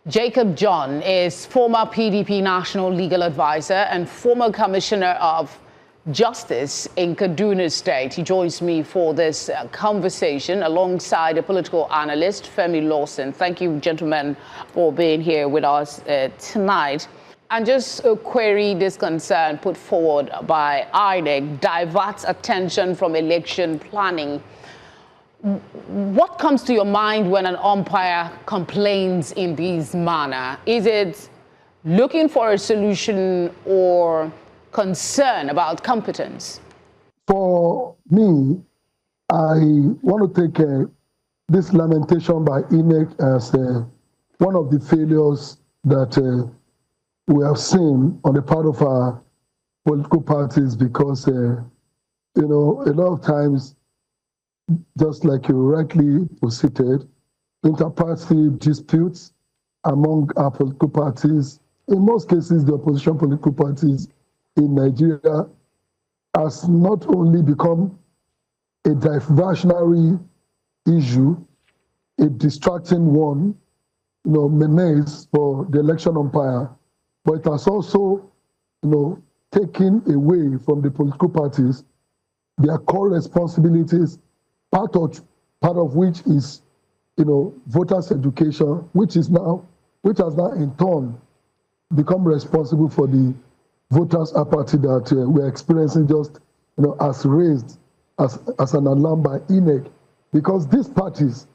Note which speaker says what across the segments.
Speaker 1: Jacob John is former PDP National Legal Adviser and former Commissioner of Justice in Kaduna State. He joins me for this conversation alongside a political analyst, Femi Lawson. Thank you, gentlemen, for being here with us tonight. And just a query this concern put forward by INEC diverts attention from election planning. What comes to your mind when an umpire complains in this manner? Is it looking for a solution or concern about competence?
Speaker 2: For me, I want to take this lamentation by INEC as one of the failures that we have seen on the part of our political parties because, a lot of times, just like you rightly posited, inter-party disputes among our political parties, in most cases the opposition political parties in Nigeria, has not only become a diversionary issue, a distracting one, menace for the election umpire, but it has also, taken away from the political parties their core responsibilities, part of which is, voters' education, which has now in turn become responsible for the voters' apathy that we're experiencing just, as raised as an alarm by INEC, because these parties,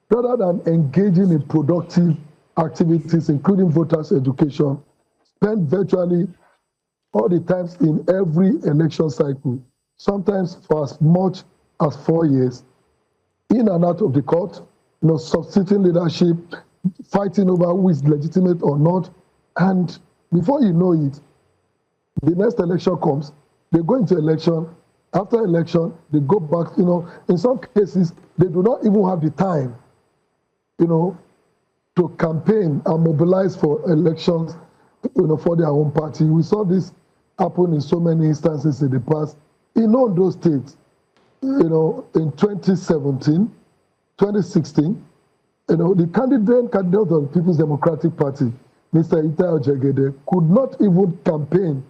Speaker 2: rather than engaging in productive activities, including voters' education, spend virtually all the times in every election cycle, sometimes for as much as 4 years, in and out of the court, substituting leadership, fighting over who is legitimate or not, and before you know it, the next election comes, they go into election, after election, they go back, in some cases, they do not even have the time, to campaign and mobilize for elections, for their own party. We saw this happen in so many instances in the past. In all those states, in 2017, 2016, the candidate of the People's Democratic Party, Mr. Ita could not even campaign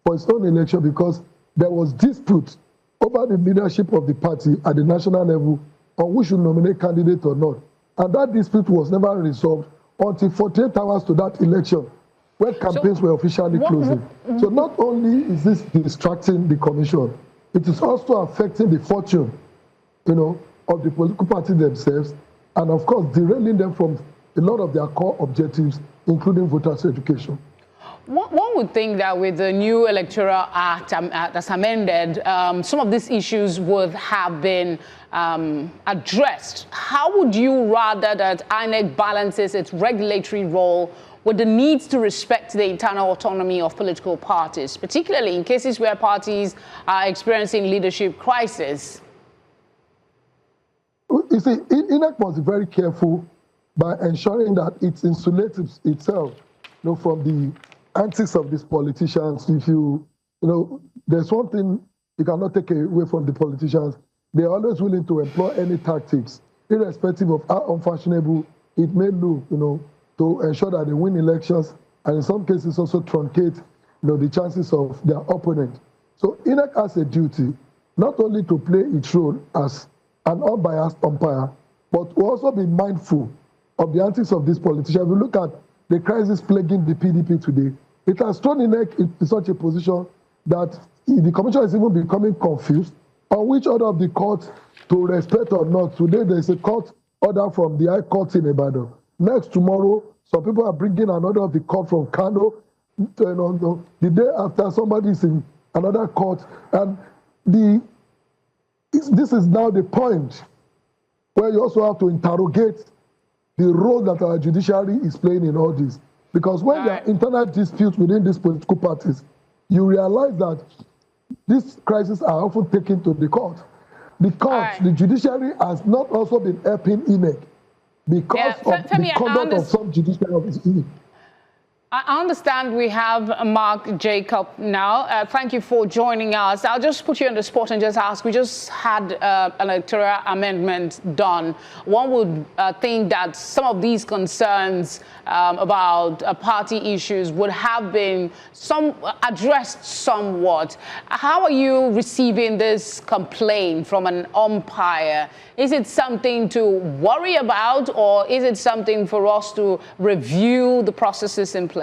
Speaker 2: for his own election because there was dispute over the leadership of the party at the national level on who should nominate candidate or not. And that dispute was never resolved until 48 hours to that election, where campaigns were officially closing. So not only is this distracting the commission, it is also affecting the fortune, of the political party themselves, and of course derailing them from a lot of their core objectives, including voters' education.
Speaker 1: One would think that with the new Electoral Act that's amended, some of these issues would have been addressed. How would you rather that INEC balances its regulatory role with the needs to respect the internal autonomy of political parties, particularly in cases where parties are experiencing leadership crisis?
Speaker 2: You see, INEC must be very careful by ensuring that it insulates itself from the antics of these politicians. If there's one thing you cannot take away from the politicians, they're always willing to employ any tactics, irrespective of how unfashionable it may look, to ensure that they win elections, and in some cases also truncate, the chances of their opponent. So INEC has a duty not only to play its role as an unbiased umpire, but to also be mindful of the antics of these politicians. If you look at the crisis plaguing the PDP today, it has thrown INEC in such a position that the commission is even becoming confused on which order of the court to respect or not. Today, there is a court order from the High Court in Ibadan. Next, tomorrow, some people are bringing an order of the court from Kano. The day after, somebody is in another court. And this is now the point where you also have to interrogate the role that our judiciary is playing in all this. Because when there are internal disputes within these political parties, you realize that these crises are often taken to the court. The court, the judiciary has not also been helping INEC because of the conduct of some judicial officers.
Speaker 1: I understand we have Mark Jacob now. Thank you for joining us. I'll just put you on the spot and just ask. We just had an electoral amendment done. One would think that some of these concerns about party issues would have been addressed somewhat. How are you receiving this complaint from an umpire? Is it something to worry about, or is it something for us to review the processes in place?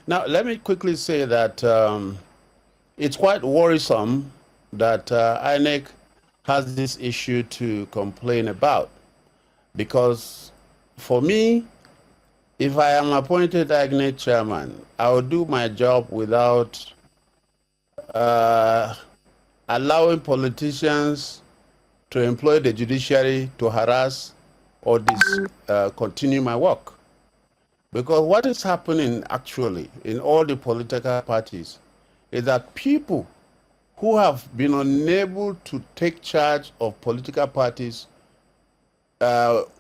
Speaker 3: Now, let me quickly say that it's quite worrisome that INEC has this issue to complain about, because for me, if I am appointed INEC chairman, I will do my job without allowing politicians to employ the judiciary to harass or discontinue my work. Because what is happening actually in all the political parties is that people who have been unable to take charge of political parties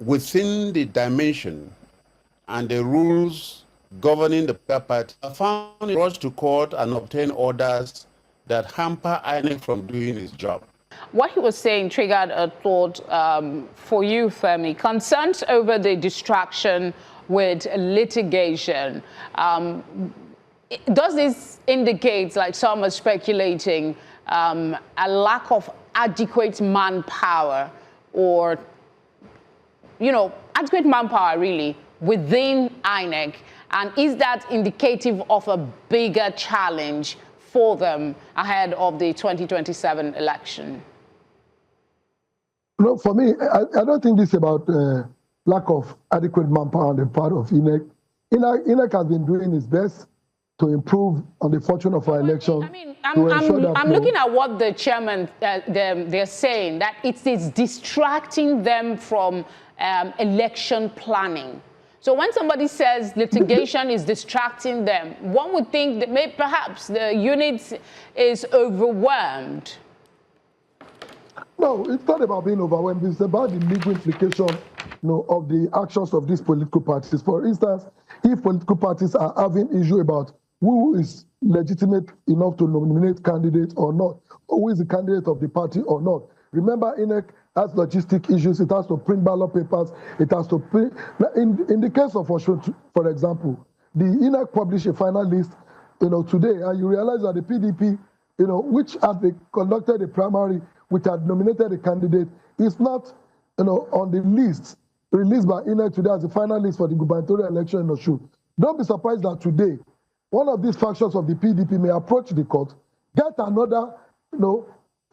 Speaker 3: within the dimension and the rules governing the party are found rushed to court and obtain orders that hamper INEC from doing its job.
Speaker 1: What he was saying triggered a thought for you, Femi. Concerns over the distraction with litigation. Does this indicate, like some are speculating, a lack of adequate manpower, or, adequate manpower really within INEC? And is that indicative of a bigger challenge for them ahead of the 2027 election?
Speaker 2: No, for me, I don't think this is about lack of adequate manpower on the part of INEC. INEC has been doing its best to improve on the fortune of our election.
Speaker 1: I mean, I'm looking at what the chairman, they're saying, that it is distracting them from election planning. So when somebody says litigation is distracting them, one would think that perhaps the unit is overwhelmed.
Speaker 2: No, it's not about being overwhelmed. It's about the legal implication of the actions of these political parties. For instance, if political parties are having issue about who is legitimate enough to nominate candidates or not, or who is the candidate of the party or not. Remember, INEC has logistic issues. It has to print ballot papers. It has to print. In the case of Osun, for example, the INEC published a final list, today, and you realize that the PDP, which had conducted a primary, which had nominated a candidate, is not, on the list released by INEC today as the final list for the gubernatorial election in Osun. Don't be surprised that today, one of these factions of the PDP may approach the court, get another,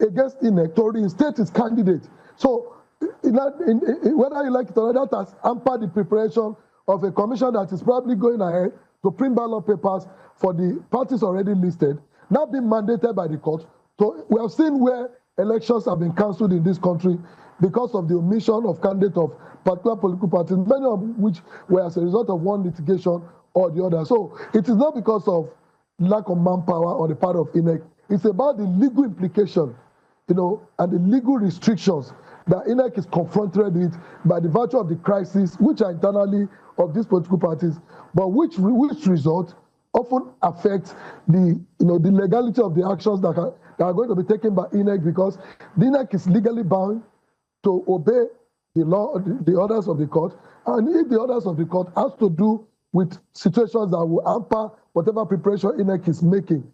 Speaker 2: against INEC to reinstate its candidate. So, whether you like it or not, that has hampered the preparation of a commission that is probably going ahead to print ballot papers for the parties already listed, now being mandated by the court. So, we have seen where elections have been cancelled in this country because of the omission of candidates of particular political parties, many of which were as a result of one litigation or the other. So it is not because of lack of manpower on the part of INEC. It's about the legal implication, and the legal restrictions that INEC is confronted with by the virtue of the crisis, which are internally of these political parties, but which result often affect the legality of the actions that are going to be taken by INEC, because the INEC is legally bound to obey the law, the orders of the court, and if the orders of the court has to do with situations that will hamper whatever preparation INEC is making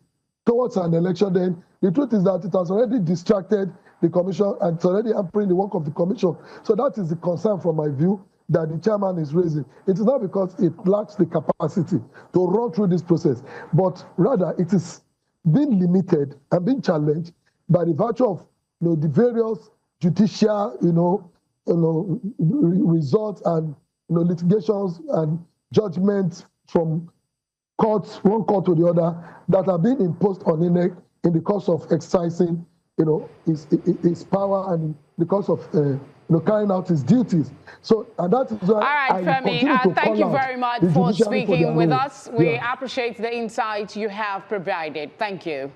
Speaker 2: towards an election, then the truth is that it has already distracted the commission and it's already hampering the work of the commission. So that is the concern from my view that the chairman is raising. It is not because it lacks the capacity to run through this process, but rather it is being limited and being challenged by the virtue of the various judicial results and litigations and judgments from courts, one court to the other, that are being imposed on INEC in the course of exercising his power and in the course of carrying out his duties. So, and that is why.
Speaker 1: All right, Femi, thank you very much for speaking with us. We appreciate the insight you have provided. Thank you.